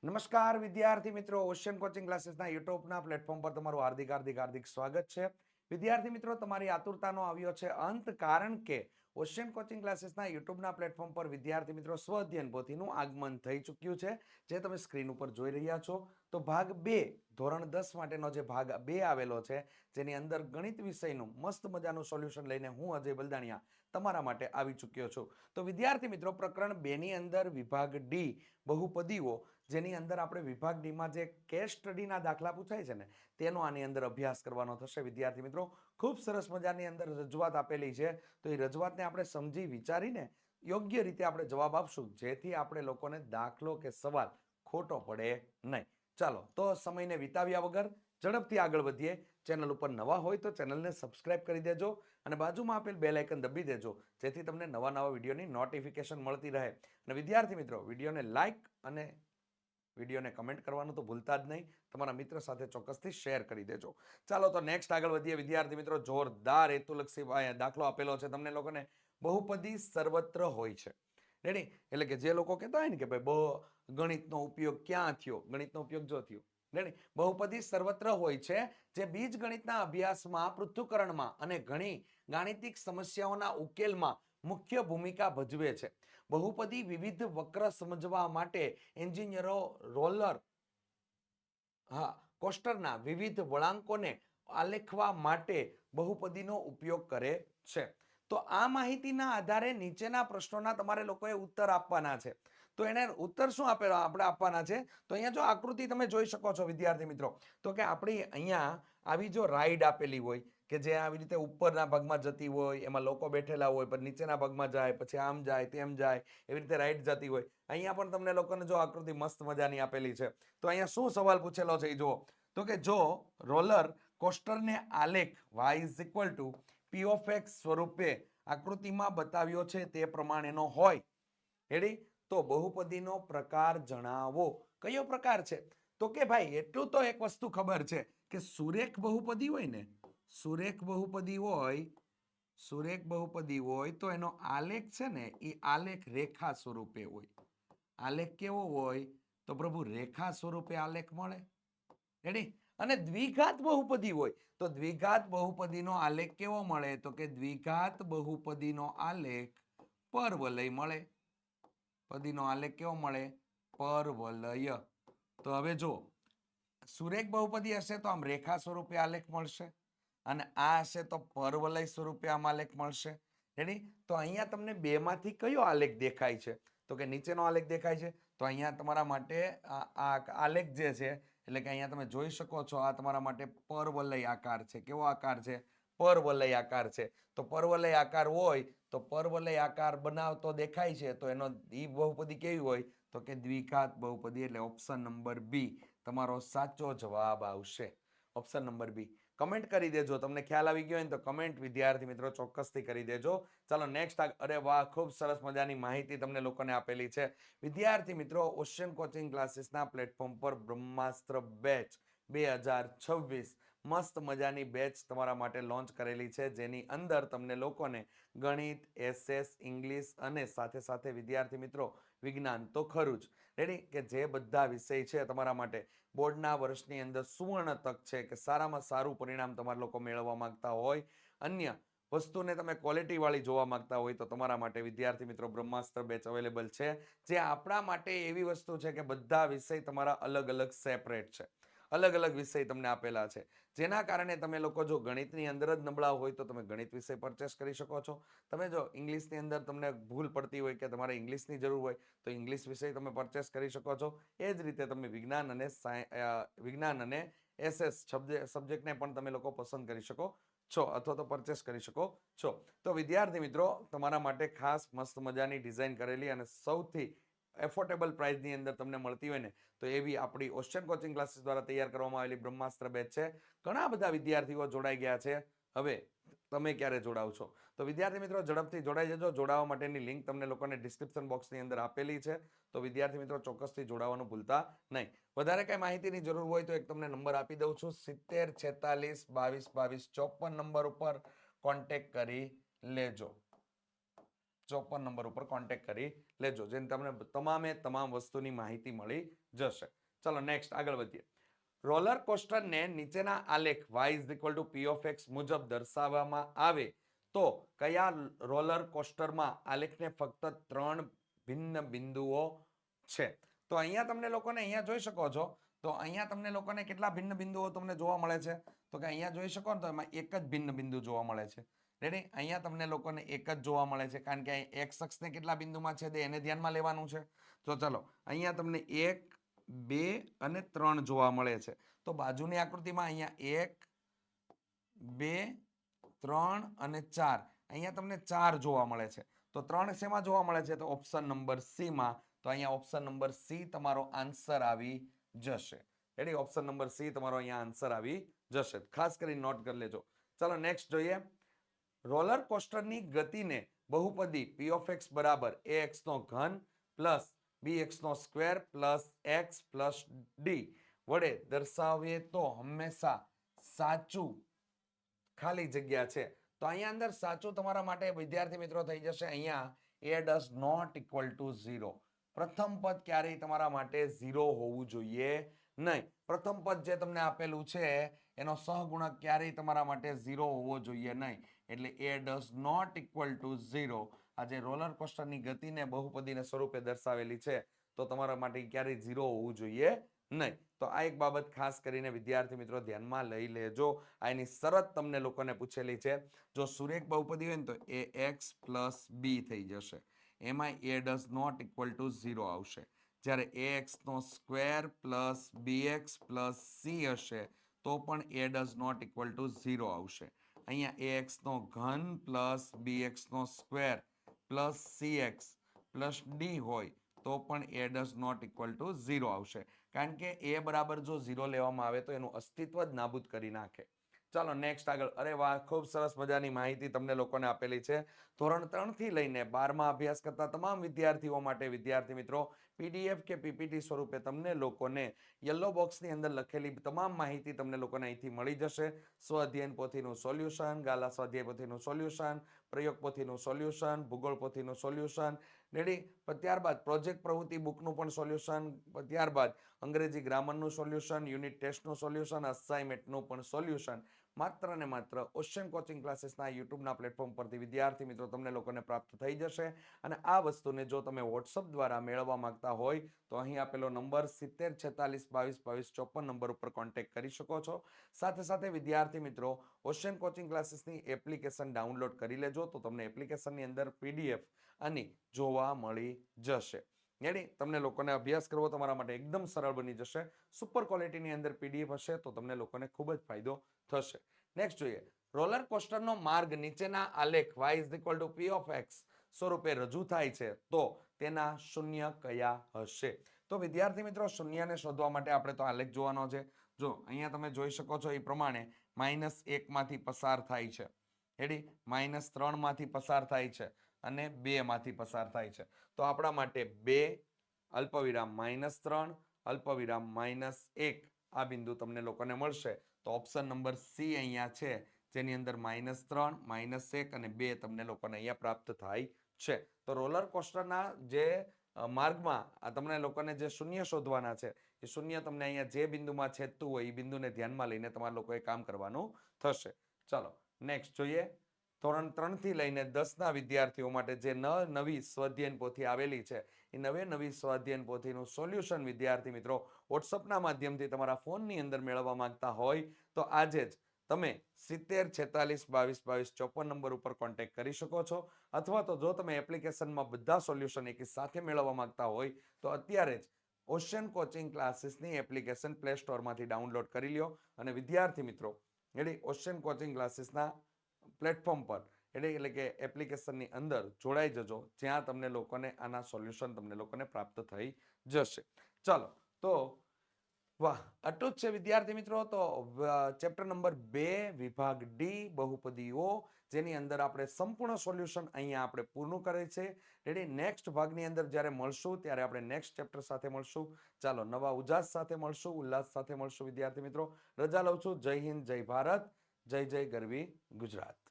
નમસ્કાર વિદ્યાર્થી મિત્રો, ઓશિયન કોચિંગ ક્લાસીસના યુટ્યુબના પ્લેટફોર્મ પર તમારું હાર્દિક સ્વાગત છે. વિદ્યાર્થી મિત્રો, તમારી આતુરતાનો આવ્યો છે અંત, કારણ કે ઓશિયન કોચિંગ ક્લાસીસના યુટ્યુબના પ્લેટફોર્મ પર વિદ્યાર્થી મિત્રો સ્વઅધ્યયન પોથીનું આગમન થઈ ચૂક્યું છે, જે તમે સ્ક્રીન ઉપર જોઈ રહ્યા છો. તો ભાગ 2 ધોરણ 10 માટેનો જે ભાગ 2 આવેલો છે, જેની અંદર ગણિત વિષયનું મસ્ત મજાનું સોલ્યુશન લઈને હું અજય બલદાણિયા તમારા માટે આવી ચૂક્યો છું. તો વિદ્યાર્થી મિત્રો, પ્રકરણ 2 ની અંદર વિભાગ ડી બહુપદીઓ, જેની અંદર આપણે વિભાગ ડીમાં જે કેસ સ્ટડીના દાખલા પૂછાય છે ને, તેનો આની અંદર અભ્યાસ કરવાનો થશે. વિદ્યાર્થી મિત્રો, ખૂબ સરસ મજાની અંદર રજૂઆત આપેલી છે, તો એ રજૂઆતને આપણે સમજી વિચારીને યોગ્ય રીતે આપણે જવાબ આપશું, જેથી આપણે લોકોને દાખલો કે સવાલ ખોટો પડે નહીં. ચાલો તો સમયને વિતાવ્યા વગર ઝડપથી આગળ વધીએ. ચેનલ ઉપર નવા હોય તો ચેનલને સબસ્ક્રાઇબ કરી દેજો અને બાજુમાં આપેલ બેલ આઇકન દબી દેજો, જેથી તમને નવા વિડીયોની નોટિફિકેશન મળતી રહે. અને વિદ્યાર્થી મિત્રો, વિડીયોને લાઇક અને વિડીયોને કમેન્ટ કરવાનું તો ભૂલતા જ નહીં. તમારા મિત્ર સાથે ચોક્કસથી શેર કરી દેજો. ચાલો તો નેક્સ્ટ આગળ વધીએ. વિદ્યાર્થી મિત્રો, જોરદાર હેતુલક્ષી દાખલો આપેલો છે તમને લોકોને. બહુપદી સર્વત્ર હોય છે. રેડી? એટલે કે જે લોકો કહેતા હોય ને કે ભાઈ ગણિતનો ઉપયોગ ક્યાં થયો, ગણિતનો ઉપયોગ જો થયો. રેડી? બહુપદી સર્વત્ર હોય છે, જે બીજ ગણિતના અભ્યાસમાં, પૃથ્થકરણમાં અને ઘણી ગાણિતિક સમસ્યાઓના ઉકેલમાં મુખ્ય ભૂમિકા ભજવે છે. બહુપદી વિવિધ વક્ર સમજવા માટે એન્જિનિયરો રોલર કોસ્ટરના વિવિધ વળાંકોને આલેખવા માટે બહુપદીનો ઉપયોગ કરે છે. તો આ માહિતીના આધારે નીચેના પ્રશ્નોના તમારે લોકોએ ઉત્તર આપવાના છે. તો એને ઉત્તર શું આપણે આપવાના છે? તો અહીંયા જો આકૃતિ તમે જોઈ શકો છો વિદ્યાર્થી મિત્રો, તો કે આપણી અહીંયા આવી જો રાઈડ આપેલી હોય કે જે આવી રીતે ઉપરના ભાગમાં જતી હોય, એમાં લોકો બેઠેલા હોય, પણ નીચેના ભાગમાં જાય, પછી આમ જાય તેમ જાય, એવી રીતે રાઈડ જતી હોય. અહીંયા પણ તમને લોકોને જો આકૃતિ મસ્ત મજાની આપેલી છે. તો અહીંયા શું સવાલ પૂછેલો છે એ જુઓ. તો કે જો રોલર કોસ્ટરને આલેખ y is equal to p of x સ્વરૂપે આકૃતિમાં બતાવ્યો છે તે પ્રમાણેનો હોય, રેડી? તો બહુપદીનો પ્રકાર જણાવો. કયો પ્રકાર છે? તો કે ભાઈ એટલું તો એક વસ્તુ ખબર છે કે સુરેખ બહુપદી હોય ને, સુરેખ બહુપદી હોય તો એનો આલેખ છે ને, એ આલેખ રેખા સ્વરૂપે હોય. આલેખ કેવો હોય? તો પ્રભુ રેખા સ્વરૂપે આલેખ મળે. રેડી? અને દ્વિઘાત બહુપદી હોય તો દ્વિઘાત બહુપદીનો આલેખ કેવો મળે? તો કે દ્વિઘાત બહુપદીનો આલેખ પરવલય મળે. પદીનો આલેખ કેવો મળે? પરવલય. તો હવે જો સુરેખ બહુપદી હશે તો આમ રેખા સ્વરૂપે આલેખ મળશે, અને આ હશે તો પરવલય સ્વરૂપે આમ આલેખ મળશે. રેડી? તો અહીંયા તમને બેમાંથી કયો આલેખ દેખાય છે? તો કે નીચેનો આલેખ દેખાય છે. તો અહીંયા તમારા માટે આ આલેખ જે છે, એટલે કે અહીંયા તમે જોઈ શકો છો, આ તમારા માટે પરવલય આકાર છે. કેવો આકાર છે? પરવલય આકાર છે. તો પરવલય આકાર હોય તો પરવલય આકાર બનાવતો દેખાય છે, તો એનો ઈ બહુપદી કેવી હોય? તો કે દ્વિઘાત બહુપદી. એટલે ઓપ્શન નંબર બી તમારો સાચો જવાબ આવશે. ઓપ્શન નંબર બી. કમેન્ટ કરી દેજો. તમને ખ્યાલ આવી ગયો હોય તો કમેન્ટ વિદ્યાર્થી મિત્રો ચોક્કસથી કરી દેજો. ચાલો નેક્સ્ટ. અરે વાહ, ખૂબ સરસ મજાની માહિતી તમને લોકોને આપેલી છે. વિદ્યાર્થી મિત્રો, ઓશિયન કોચિંગ ક્લાસીસના પ્લેટફોર્મ પર બ્રહ્માસ્ત્ર બેચ 2026 મસ્ત મજાની બેચ તમારા માટે લોન્ચ કરેલી છે, જેની અંદર તમને લોકોને ગણિત, એસએસ, ઇંગ્લિશ અને સાથે સાથે વિદ્યાર્થી મિત્રો વિજ્ઞાન તો ખરું જ, રેડી? કે જે બધા વિષય છે તમારા માટે બોર્ડના વર્ષની અંદર સુવર્ણ તક છે કે સારામાં સારું પરિણામ તમારા લોકો મેળવવા માંગતા હોય, અન્ય વસ્તુને તમે ક્વોલિટી વાળી જોવા માંગતા હોય, તો તમારા માટે વિદ્યાર્થી મિત્રો બ્રહ્માસ્ત્ર બેચ અવેલેબલ છે, જે આપણા માટે એવી વસ્તુ છે કે બધા વિષય તમારા અલગ અલગ સેપરેટ છે. અલગ અલગ વિષય તમને આપેલા છે, જેના કારણે તમે લોકો જો ગણિતની અંદર જ નબળા હોય તો તમે ગણિત વિષય પરચેસ કરી શકો છો. તમે જો ઇંગ્લિશની અંદર તમને ભૂલ પડતી હોય કે તમારે ઇંગ્લિશની જરૂર હોય તો ઇંગ્લિશ વિષય તમે પરચેસ કરી શકો છો. એ જ રીતે તમે વિજ્ઞાન અને એસએસ સબ્જેક્ટને પણ તમે લોકો પસંદ કરી શકો છો, અથવા તો પરચેસ કરી શકો છો. તો વિદ્યાર્થી મિત્રો, તમારા માટે ખાસ મસ્ત મજાની ડિઝાઇન કરેલી અને સૌથી એફોર્ડેબલ પ્રાઇસની અંદર તમને મળતી હોય ને, તો એવી આપણી ઓશિયન કોચિંગ ક્લાસીસ દ્વારા તૈયાર કરવામાં આવેલી બ્રહ્માસ્ત્ર બેચ છે. ઘણા બધા વિદ્યાર્થીઓ જોડાઈ ગયા છે. હવે તમે ક્યારે જોડાવ છો? તો વિદ્યાર્થી મિત્રો, ઝડપથી જોડાઈ જજો. જોડાવા માટેની લિંક તમને લોકોને ડિસ્ક્રિપ્શન બોક્સની અંદર આપેલી છે. તો વિદ્યાર્થી મિત્રો ચોક્કસથી જોડાવાનું ભૂલતા નહીં. વધારે કઈ માહિતીની જરૂર હોય તો એક તમને નંબર આપી દઉં છું, 70 46 22 22 54 નંબર ઉપર કોન્ટેક્ટ કરી લેજો. 54 નંબર ઉપર કોન્ટેક્ટ કરી લેજો, જેને તમને તમામે તમામ વસ્તુની માહિતી મળી જશે. ચલો નેક્સ્ટ આગળ વધીએ. રોલર કોસ્ટરને નીચેના આલેખ y = p મુજબ દર્શાવવામાં આવે તો કયા રોલર કોસ્ટરમાં આલેખને ફક્ત 3 ભિન્ન બિંદુઓ છે? તો અહીંયા તમને લોકોને અહીંયા જોઈ શકો છો, તો અહીંયા તમને લોકોને કેટલા ભિન્ન બિંદુઓ તમને જોવા મળે છે? તો કે અહીંયા જોઈ શકો ને તો એમાં એક જ ભિન્ન બિંદુ જોવા મળે છે. રેડી? અહીંયા તમને લોકોને એક જ જોવા મળે છે, કારણ કે અહીં x અક્ષને કેટલા બિંદુમાં છેદે એને ધ્યાનમાં લેવાનું છે. તો ચલો અહીંયા તમને 1, 2 અને 3 જોવા મળે છે. તો બાજુની આકૃતિમાં અહીંયા 1, 2, 3 અને 4, અહીંયા તમને 4 જોવા મળે છે. તો 3 શેમાં જોવા મળે છે? તો ઓપ્શન નંબર સી માં. તો અહીંયા ઓપ્શન નંબર સી તમારો આન્સર આવી જશે. રેડી? ઓપ્શન નંબર સી તમારો અહીંયા આન્સર આવી જશે. ખાસ કરીને નોટ કરી લેજો. ચલો નેક્સ્ટ જોઈએ. રોલર કોસ્ટરની ગતિને બહુપદી p(x) બરાબર ax નો ઘન પ્લસ bx નો square plus x plus d વડે દર્શાવીએ તો હંમેશા સાચું ખાલી જગ્યા છે. તો અહીંયા અંદર સાચું તમારા માટે વિદ્યાર્થી મિત્રો થઈ જશે અહીંયા a does not equal to 0. પ્રથમ પદ ક્યારેય તમારા માટે 0 હોવું જોઈએ નહીં. પ્રથમ પદ જે તમને આપેલું છે એનો સહગુણક ક્યારેય તમારા માટે 0 હોવો જોઈએ નહીં. એટલે a does not equal to 0. આ જે રોલર કોસ્ટરની ગતિને બહુપદીના સ્વરૂપે દર્શાવેલી છે તો તમારા માટે ક્યારેય 0 હોવું જોઈએ નહીં. તો આ એક બાબત ખાસ કરીને વિદ્યાર્થી મિત્રો ધ્યાનમાં લઈ લેજો. આ એની શરત તમને લોકોને પૂછેલી છે. જો સુરેખ બહુપદી હોય ને તો ax પ્લસ b થઈ જશે. એમાં a does not equal to 0 આવશે. જ્યારે ax નો square plus bx plus c હશે તો પણ a does not equal to 0 આવશે. અહીંયા ax નો ઘન પ્લસ bx નો square plus cx plus d હોય તો પણ a does not equal to 0 આવશે. કારણ કે a બરાબર જો 0 લેવામાં આવે તો એનું અસ્તિત્વ જ નાબૂદ કરી નાખે. ચાલો નેક્સ્ટ આગળ. અરે વાહ, ખૂબ સરસ મજાની માહિતી તમને લોકોને આપેલી છે. ધોરણ 3 થી લઈને 12માં અભ્યાસ કરતા તમામ વિદ્યાર્થીઓ માટે વિદ્યાર્થી મિત્રો પીડીએફ કે પીપીટી સ્વરૂપે તમને લોકોને યલો બોક્સની અંદર લખેલી તમામ માહિતી તમને લોકોને અહીંથી મળી જશે. સ્વઅધ્યયન પોથીનું સોલ્યુશન, ગાલા સ્વાધ્યાય પોથીનું સોલ્યુશન, પ્રયોગ પોથીનું સોલ્યુશન, ભૂગોળ પોથીનું સોલ્યુશન, રેડી? ત્યારબાદ પ્રોજેક્ટ પ્રવૃત્તિ બુકનું પણ સોલ્યુશન, ત્યારબાદ અંગ્રેજી ગ્રામરનું સોલ્યુશન, યુનિટ ટેસ્ટનું સોલ્યુશન, અસાઇનમેન્ટનું પણ સોલ્યુશન માત્ર ને માત્ર ઓશિયન કોચિંગ ક્લાસીસના યુટ્યુબના પ્લેટફોર્મ પરથી વિદ્યાર્થી મિત્રો તમને લોકોને પ્રાપ્ત થઈ જશે. અને આ વસ્તુને જો તમે વોટ્સઅપ દ્વારા મેળવવા માંગતા હોય તો અહીં આપેલો નંબર 7046222254 નંબર ઉપર કોન્ટેક્ટ કરી શકો છો. સાથે સાથે વિદ્યાર્થી મિત્રો ઓશિયન કોચિંગ ક્લાસીસની એપ્લિકેશન ડાઉનલોડ કરી લેજો તો તમને એપ્લિકેશનની અંદર પીડીએફ આની જોવા મળી જશે. રેડી? તમને લોકોને અભ્યાસ કરવો તમારા માટે એકદમ સરળ બની જશે. સુપર ક્વોલિટીની અંદર પીડીએફ હશે તો તમને લોકોને ખૂબ જ ફાયદો થશે. નેક્સ્ટ જોઈએ. રોલર કોસ્ટરનો માર્ગ નીચેના આલેખ y = p(x) સ્વરૂપે રજૂ થાય છે તો તેના શૂન્ય કયા હશે? તો વિદ્યાર્થી મિત્રો શૂન્યને શોધવા માટે આપણે તો આલેખ જોવાનો છે. જો અહીંયા તમે જોઈ શકો છો એ પ્રમાણે -1 માંથી પસાર થાય છે. રેડી? -3 માંથી પસાર થાય છે અને 2 માંથી પસાર થાય છે. તો આપણા માટે 2 અલ્પવિરામ -3 અલ્પવિરામ -1 આ બિંદુ તમને લોકોને મળશે. તો ઓપ્શન નંબર સી અહીંયા છે, જેની અંદર -3 -1 અને 2 તમને લોકોને અહીંયા પ્રાપ્ત થાય છે. તો રોલર કોસ્ટરના જે માર્ગમાં તમને લોકોને જે શૂન્ય શોધવાના છે એ શૂન્ય તમને અહીંયા જે બિંદુમાં છેદતું હોય એ બિંદુને ધ્યાનમાં લઈને તમારા લોકોએ કામ કરવાનું થશે. ચાલો નેક્સ્ટ જોઈએ. ધોરણ 3 થી લઈને 10ના વિદ્યાર્થીઓ માટે જે નવી સ્વાધ્યાયન પોથી આવેલી છે એ નવી સ્વાધ્યાયન પોથીનું સોલ્યુશન વિદ્યાર્થી મિત્રો વોટ્સઅપના માધ્યમથી તમારા ફોનની અંદર મેળવવા માંગતા હોય તો આજે જ તમે 7046222254 નંબર ઉપર કોન્ટેક્ટ કરી શકો છો. અથવા તો જો તમે એપ્લિકેશનમાં બધા સોલ્યુશન એકી સાથે મેળવવા માંગતા હોય તો અત્યારે જ ઓશિયન કોચિંગ ક્લાસીસની એપ્લિકેશન પ્લે સ્ટોરમાંથી ડાઉનલોડ કરી લ્યો અને વિદ્યાર્થી મિત્રો એટલે ઓશિયન કોચિંગ ક્લાસીસના પ્લેટફોર્મ પર એટલે કે એપ્લિકેશનની અંદર જોડાઈ જજો, જ્યાં તમને લોકોને આના સોલ્યુશન તમને લોકોને પ્રાપ્ત થઈ જશે. ચાલો તો વાહ, આટલું જ છે વિદ્યાર્થી મિત્રો. તો ચેપ્ટર નંબર 2 વિભાગ ડી બહુપદીઓ, જેની અંદર આપણે સંપૂર્ણ સોલ્યુશન અહીંયા આપણે પૂર્ણ કરે છે. રેડી? નેક્સ્ટ ભાગની અંદર જ્યારે મળશું ત્યારે આપણે નેક્સ્ટ ચેપ્ટર સાથે મળશું. ચાલો નવા ઉજાસ સાથે મળશું, ઉલ્લાસ સાથે મળશું વિદ્યાર્થી મિત્રો. રજા લઉં છું. જય હિન્દ, જય ભારત, જય જય ગરવી ગુજરાત.